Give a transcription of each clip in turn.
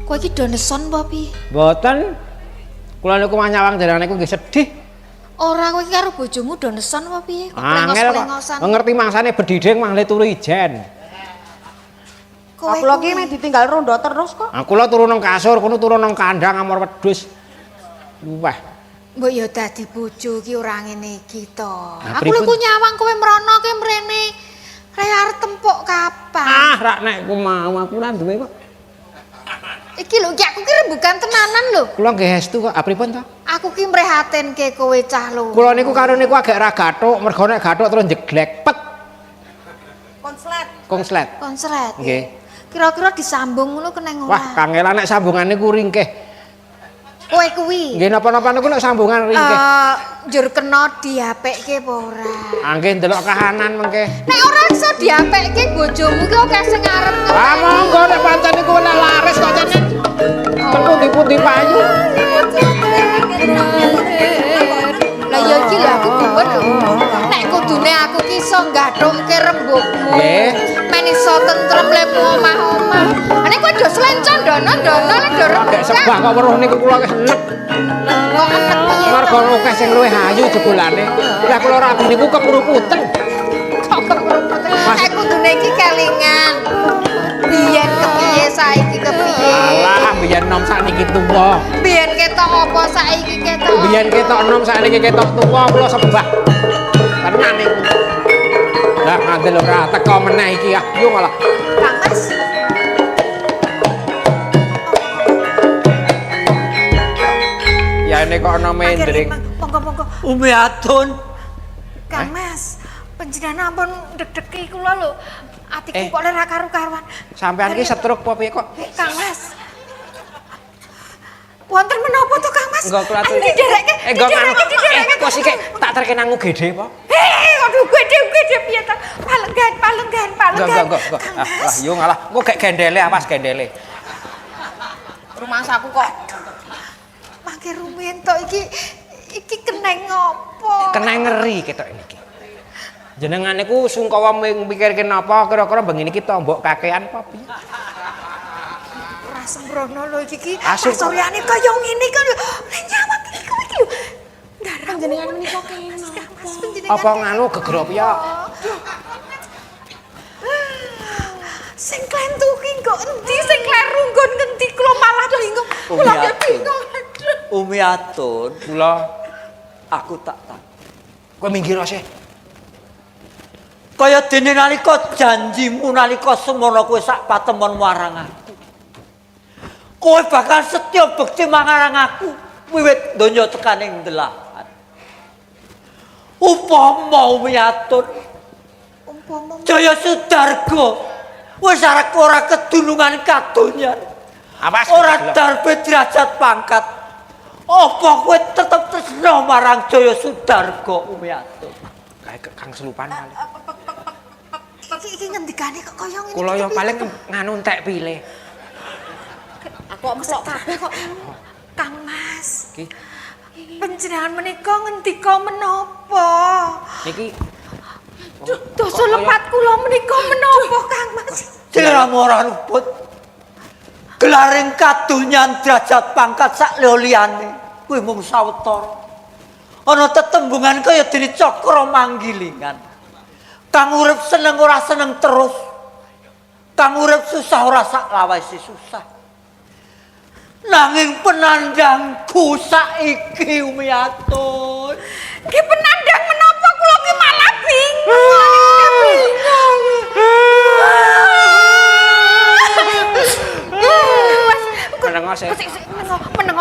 Kowe iki doneson apa piye? Mboten. Kula niku mah nyawang jenengan niku nggih sedih. Ora kowe iki karo bojomu doneson apa piye? Kok plengos-plengosan. Ngerti mangsane bedhidhing mangle turu ijen. Kowe Kula ki mek ditinggal rondo terus kok. Kula turu nang kasur, kono turu nang kandang amor wedhus. Wah. Mbok ya dadi bojo ki ora ngene iki to. Nah, Aku lho ku nyawang kowe mrono ki mrene. Rek arep tempuk kapan? Rak nek ku mau aku ora duwe kok. Iki lho ki aku ki rembugan tenanan lho. Kula nggih estu kok. Pripun to? Aku ki mrihatinke kowe cah loro. Kula niku karo niku agak ra gathuk, mergo nek gathuk terus jeglek pet. Konslet. Konslet. Nggih. Kira-kira disambung ngono keneng ora? Wah, kangelan nek sambungane ku ringkih. Kowe kuwi. Nggih napa-napa niku nek sambungan ringkih. Njur kena diapekke apa ora? Nggih ndelok kahanan mengke. Nek ora iso diapekke bojomu ki akeh sing arep Ah monggo nek pancen niku nek laris kok jane. Pundi-pundi payu. Lah ya iki lho aku gumun lho. Nek kudune aku ki iso nggathungke rembugmu. Nggih. Men iso tentrem lemu omah-omah. Ane kowe do slencondono ndono lek do rembug. Gak sebah kok weruh niku kula wis enek. Kok enek piye? Mergo akeh sing luwih ayu jebulane. Lah kula rabi niku kepruputen. Kok kepruputen. Nek kudune iki kelingan. Biyen kepiye saiki kepiye? Alah biyen nom sakniki tuwa. Biyen ketok apa saiki ketok? Biyen ketok nom sakniki ketok tuwa kula sebah. Tenan niku. Lah ngandel ora teko meneh iki yo malah. Kang Mas. Ya ini kok ana mendring. Monggo-monggo. Umi Atun. Kang Mas, panjenengan ampun deg-degi kula lho. Atiku kok ora karu-karuan. Sampean ki stroke apa piye kok? Kang Mas. Wonten menapa to Kang Mas? Enggak kula Ayo diderekke. enggak anu. Kok sik tak terkena ngugede apa? Aduh gede piye to? Palenggan. Enggak. Kang Ah, Mas. yo ngalah. Kok gek gendele awas gendele. Rumah saku kok Mangke rumiyin to iki keneng ngopo? kena ngeri ketok iki. Jenengan niku sungkawa mikirke napa kira-kira bengi niki tombok kakean apa piye? Ora sembrono lho iki. Asyik. Soryane kaya ngene kan lho. Nek nyawang iki kowe iki lho. Darah Jenengan menika kene. Mas panjenengan. Apa nganu gegrop ya? Sing klentu ki kok endi sing kleru nggon ngendi kula malah bingung. Kula ki bingung. Umi Atun, Kula aku tak tak. kowe minggir sih. Kaya dene nalika janjimu nalika semono kowe sak patemon marang aku. Kowe bakal setya bekti marang aku wiwit donya tekaning ndelahan. Upama Umi Atun, Umpama Jaya Sudarga wis arek ora kedunungan kadonyan. Awas. Ora darbe derajat pangkat. Apa kowe tetep tresna marang Jaya Sudarga Umi Atun? Kae Kang selupan kali. iki ngendikane kok kaya ngene. Kula yo paling nganu entek pilih. Aku mesek kabeh kok. Kang Mas. Ki Panjenengan menika ngendika menapa? niki Dosa lepat kula menika menapa Kang Mas? Diramu ora luput. Gelaring kadonyan derajat pangkat sak liyane kuwi mung sawetara. Ana tetembungan kaya dene cakra manggilingan. Kang urip seneng ora seneng terus. Kang urip susah ora sak lawase susah. Nanging penandangku saiki Umi Atun. Ki penandang menapa kula ki malah bingung. menengok sih.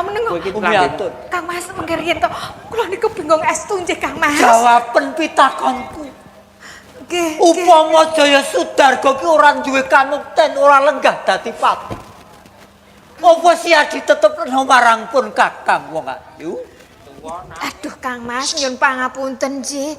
Menengo. Kowe iki Umi Atun. Kang Mas mengke riyen to kula niku bingung estu nggih Kang Mas. Jawaben pitakonku. Nggih. Upama Jaya Sudarga ki ora duwe kamukten, ora lenggah dadi pati. Apa Siadi tetep marang pun Kakang wong ayu? Aduh Kang Mas nyun pangapunten nggih.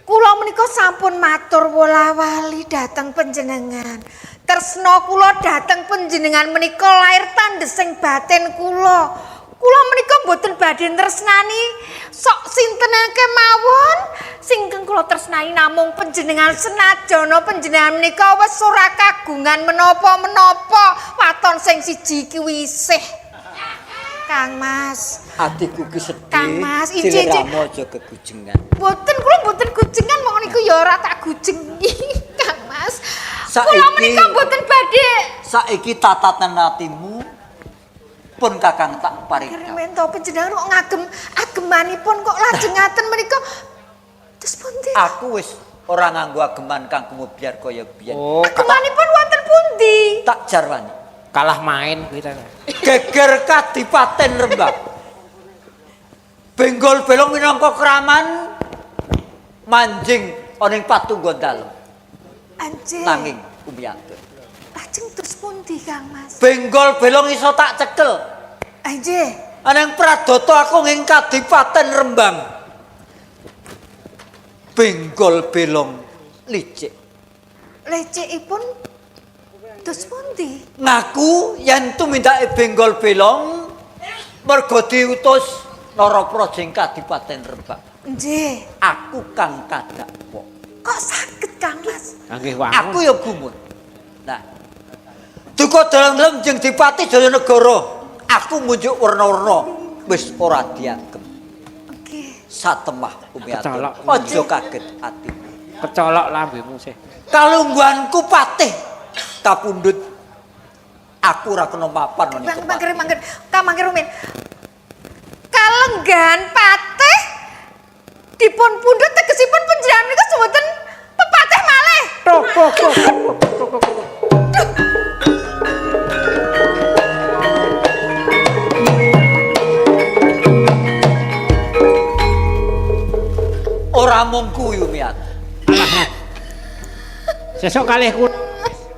Kula menika sampun matur wola-wali dhateng panjenengan. Tresna kula dhateng panjenengan menika lair tandhesing batin kula. kula menika mboten badhe tresnani sok sinten kemawon. Sing kula tresnani namung panjenengan senajana panjenengan menika wis ora kagungan menapa-menapa waton sing siji iki wisih. Kang Mas. Atiku ki sedih. Kang Mas, Ciliramu aja kegujengan. Mboten kula mboten gujengan mong niku ya ora tak gujengi. Kang Mas. Saiki- Kula menika mboten badhe. Saiki tatatan atimu pun Kakang tak paringkan. Kirimen to panjenengan kok ngagem agemanipun kok lajeng ngaten menika. Terus pundi? Aku wis ora nganggo ageman kang kemubiar kaya biyen. Oh, Agemanipun wonten pundi? Tak jarwani. kalah main kita. Geger Kadipaten Rembang. Benggol belong minangka kraman manjing ana ing patunggon dalem. Anjir. Nanging Umiyanto. Lajeng terus pundi Kang Mas? Benggol belong iso tak cekel. Anjir. Anang pradata aku ing Kadipaten Rembang. Benggol belong licik. Lecekipun terus pundi? Ngaku yen tumindake benggol belong mergo diutus Narapraja ing Kadipaten Rembang. Nggih. Aku kang kadakwa. Kok saged Kang Mas? Nggih wangun. Aku ya gumun. Nah. Duka dalem-dalem jeng Dipati Jayanegara. Aku munjuk warna-warna wis ora diagem. Nggih. Satemah Umiyanto. Kecolok. Aja kaget atimu. Kecolok lambemu sih. Kalungguhanku patih kapundhut. Aku ora kena mapan ngene. Mangger. Kamangger rumin. Kalenggan patih dipun pundhut tegesipun panjenengan niku sebutan pepatih malih. Ora mung kuwi Umiyanto. Sesuk kalih ku Mas.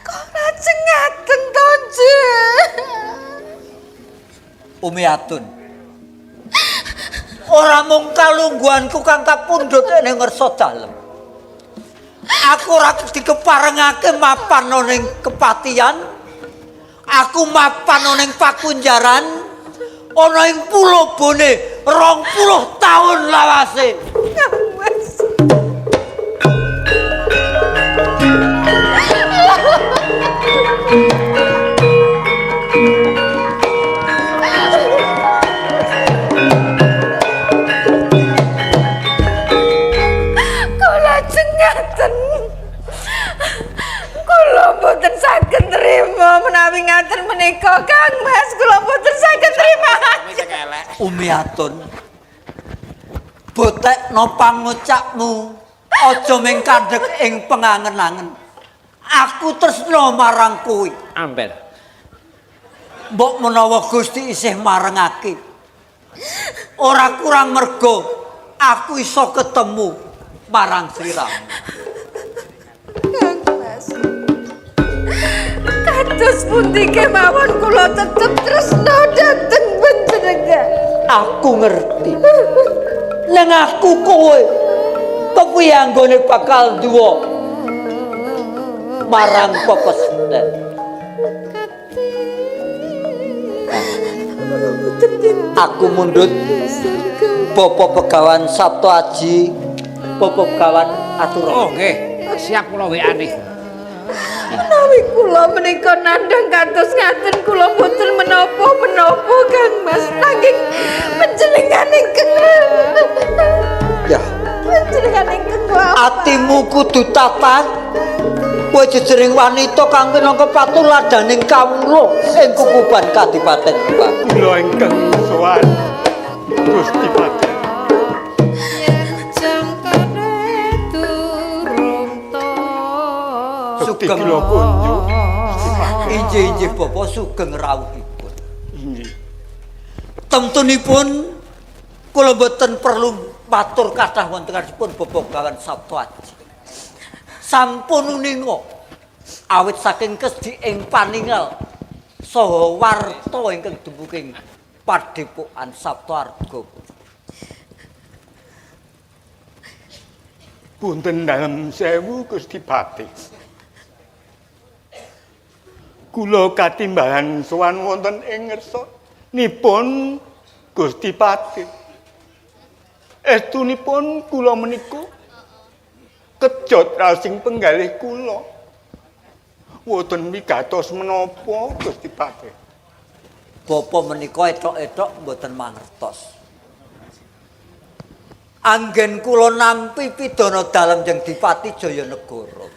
Kok lajeng ngaten to, Nggih? Umiatun. Ora mung kalungguhanku kang kapundhut ning ngarsa dalem. Aku ora dikeparengake mapan ning kepatihan. Aku mapan ning pakunjaran ana ing Pulo Bone 20 taun lawase. Mas. Kok lajeng ngaten? Kula boten saged trima menawi ngaten menika Kang Mas, kula boten saged trima. Umiatun. Botekno pangucapmu aja ming kandhek ing pengangen-angen. Aku tresna marang kowe. ambil. Mbok menawa Gusti isih marengake. Ora kurang mergo aku iso ketemu marang sliramu. Kang Mas. Kados pundi kemawon kula tetep tresna dhateng panjenengan. Aku ngerti. Nang aku kowe kepiye anggone bakal duwa marang pepesen. Aku mundhut Bapak Begawan Sabtu Aji, Bapak Begawan Aturana. Oh nggih. Siap kula WA-ne. Menawi kula menika nandhang kados ngaten kula boten menapa-menapa Kang Mas, nanging panjenengan ingkang Ya, panjenengan ingkang atimu kudu tapan. Kowe jejering wanita kang minangka patuladaning kawula ing kukuban Kadipaten Rembang. Kula ingkang sowan Gusti Paten. Sugeng kula kunjuk. injih-injih Bapak sugeng rawuhipun. Inggih. Temtunipun kula boten perlu matur kathah wontenipun Bapak Begawan Sabtu Aji. Sampun uninga awit saking kesdi ing paningal saha warta ingkang dumuking Padepokan Sabtuarga. Punten dalem sewu Gusti Paten. kula katimbalan sowan wonten ing ngersa nipun Gusti Patih. Estunipun kula menika kejot rasing penggalih kula. Wonten wigatos menapa Gusti Patih? Bapa menika etok-etok mboten mangertos. Anggen kula nampi pidana dalem Jeng Dipati Jayanegara.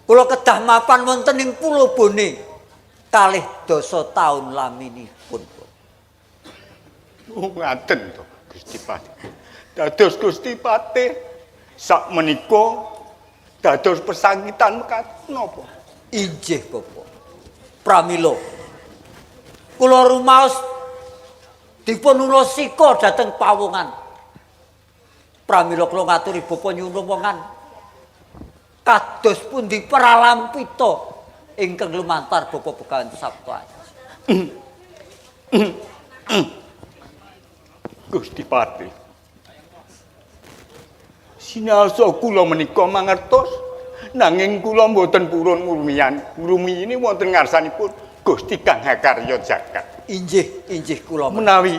Kula kedah mapan wonten ing Pulo Bone 2 taun laminipun. Oh ngaten to Gusti Patih. Dados Gusti Patih sak menika dados pesakitan mekaten napa? Injih Bapak. Pramila. Kula rumaos dipun ulasika dhateng pawongan. Pramila kula ngaturi Bapak nyuwun kados pundi pralampita ingkang lumantar Bapak Begawan Sabta. Gusti Patih. Sinaosa kula menika mangertos nanging kula mboten purun ngrumiyin wonten ngarsanipun Gusti Kang Hakarya Jagat. Injih kula Menawi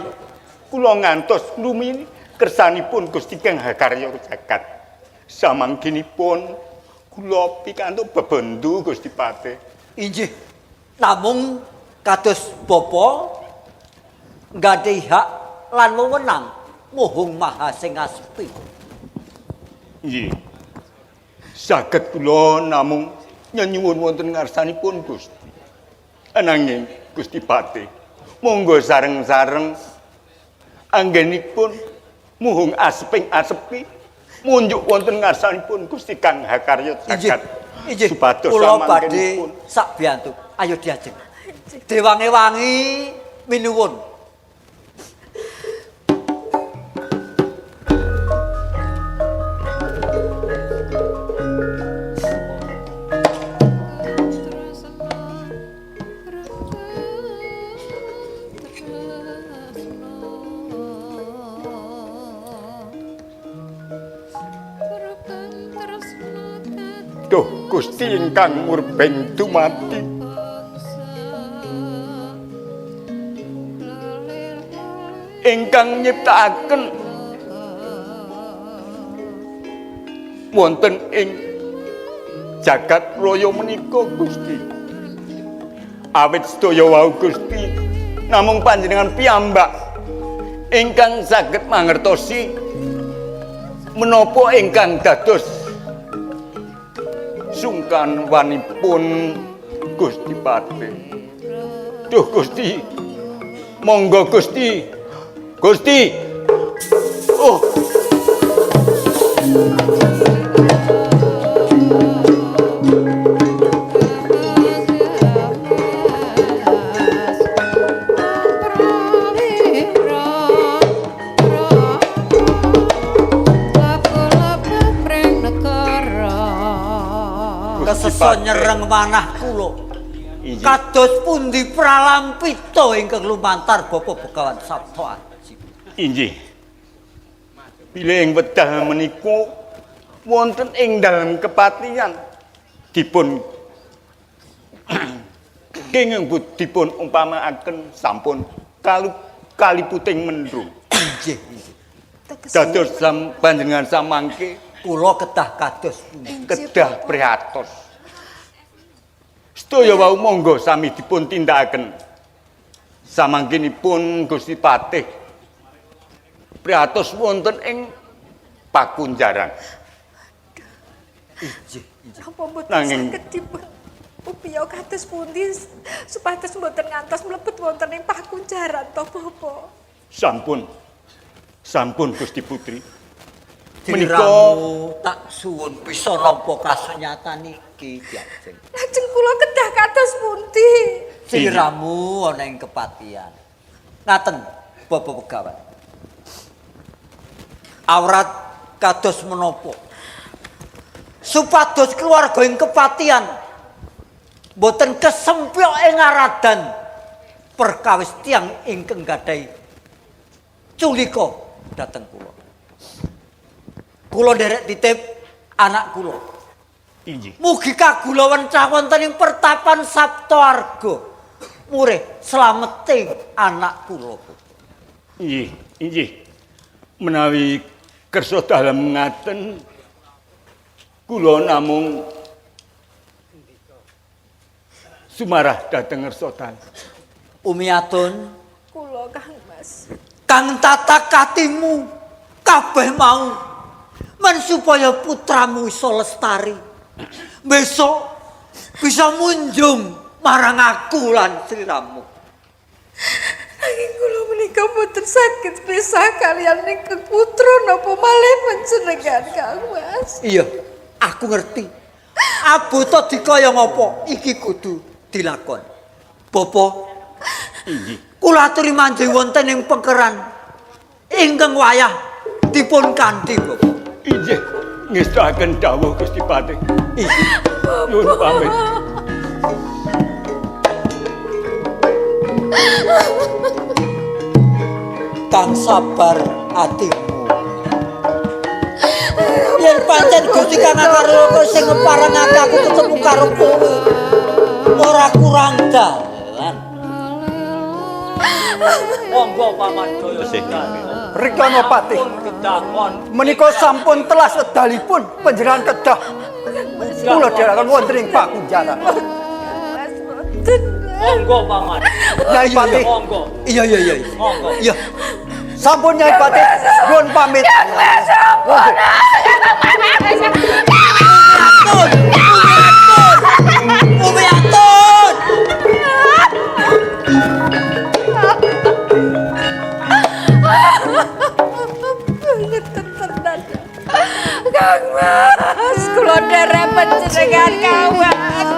kula ngantos ngrumiyin kersanipun Gusti Kang Hakarya Jagat. Samangkinipun kula pikantuk bebendu Gusti Patih. Injih. Namung kados Bapa nggadhahi hak lan wewenang muhung Maha sing aspi. Nggih. Saged kula namung nyuwun wonten ngarsanipun Gusti. Ananging Gusti Patih, monggo sareng-sareng anggenipun muhung asepi munjuk wonten ngarsanipun Gusti Kang Hakarya Jagat. Injih. Supados Kula badhe samangkenipun sak biyantu. Ayo diajeng. Dewangi-wangi minuwun. Duh Gusti ingkang murbeng dumati. Ingkang nyiptakaken wonten ing jagat raya menika Gusti. Awit sedaya wau Gusti namung panjenengan piyambak ingkang saged mangertosi menapa ingkang dados sungkan wanipun Gusti Patih. Duh Gusti, monggo Gusti. Gusti. Oh. Kesesa nyereng manah kula. Kados pundi pralampita ingkang lumantar Bapak Begawan Sabta Aji. Inggih. Bilih wedal menika wonten ing dalem kepatihan dipun kenging dipun umpamaaken sampun kaliputing mendung. Injih. Dados panjenengan samangke Kula kedah kados pundi. kedah prihatos. Sedaya wau monggo sami dipun tindakaken. Samangkinipun Gusti Patih prihatos wonten ing Pakunjaran. Injih. Napa mboten Nanging- saged dipun upaya kados pundi supados mboten ngantos mlebet wonten ing Pakunjaran to Bapak. Sampun Gusti Putri. Diramu tak suwun bisa nampa kasunyatan iki diajeng. Lajeng kula kedah kados pundi? Siramu ana ing kepatihan. Ngaten Bapak Begawan. Awrat kados menapa? Supados keluarga ing kepatihan boten kesempyok ing aradan perkawis tiyang ingkang gadhahi culika dhateng kula. Kula nderek titip anak kula. Inggih. Mugi kagulawan cah wonten ing pertapan Saptaarga. Murih slamete anak kula. Inggih, inggih. Menawi kersa dalem ngaten kula namung sumarah dhateng ngersa dalem. Umiatun Kula Kang Mas. kang tata katimu kabeh mau men supaya putramu iso lestari. Besok bisa munjung marang aku lan sliramu. Nanging kula menika boten saged pisah kaliyan ingkang putra napa malih panjenengan Kang Mas. Iya, aku ngerti. Abota dikaya ngapa iki kudu dilakon. Bapa, Inggih. kula aturi manjing wonten ing pekeran ingkang wayah dipun kanthi, Bapak. Inggih. Ngestaken dawuh Gusti Patih. Iki Nyuwun pamit. kang sabar atimu. Yen pancen Gusti Kang Akarya sing ngeparengake aku ketemu karo kowe, ora kurang dalan. Monggo Paman Jaya Sekar. Rikana Patih, Kedakon menika sampun telas wedalipun panjenengan kedah kula dherekaken wonten ing pakunjaran. Mas boten. Monggo Paman. Nyai Patih, Monggo. Iya. Monggo. Iya. sampun Nyai Patih, nuwun pamit. Monggo. Umiatun. Ngeten tenan. Kang Mas, kula nderek panjenengan Kang Mas.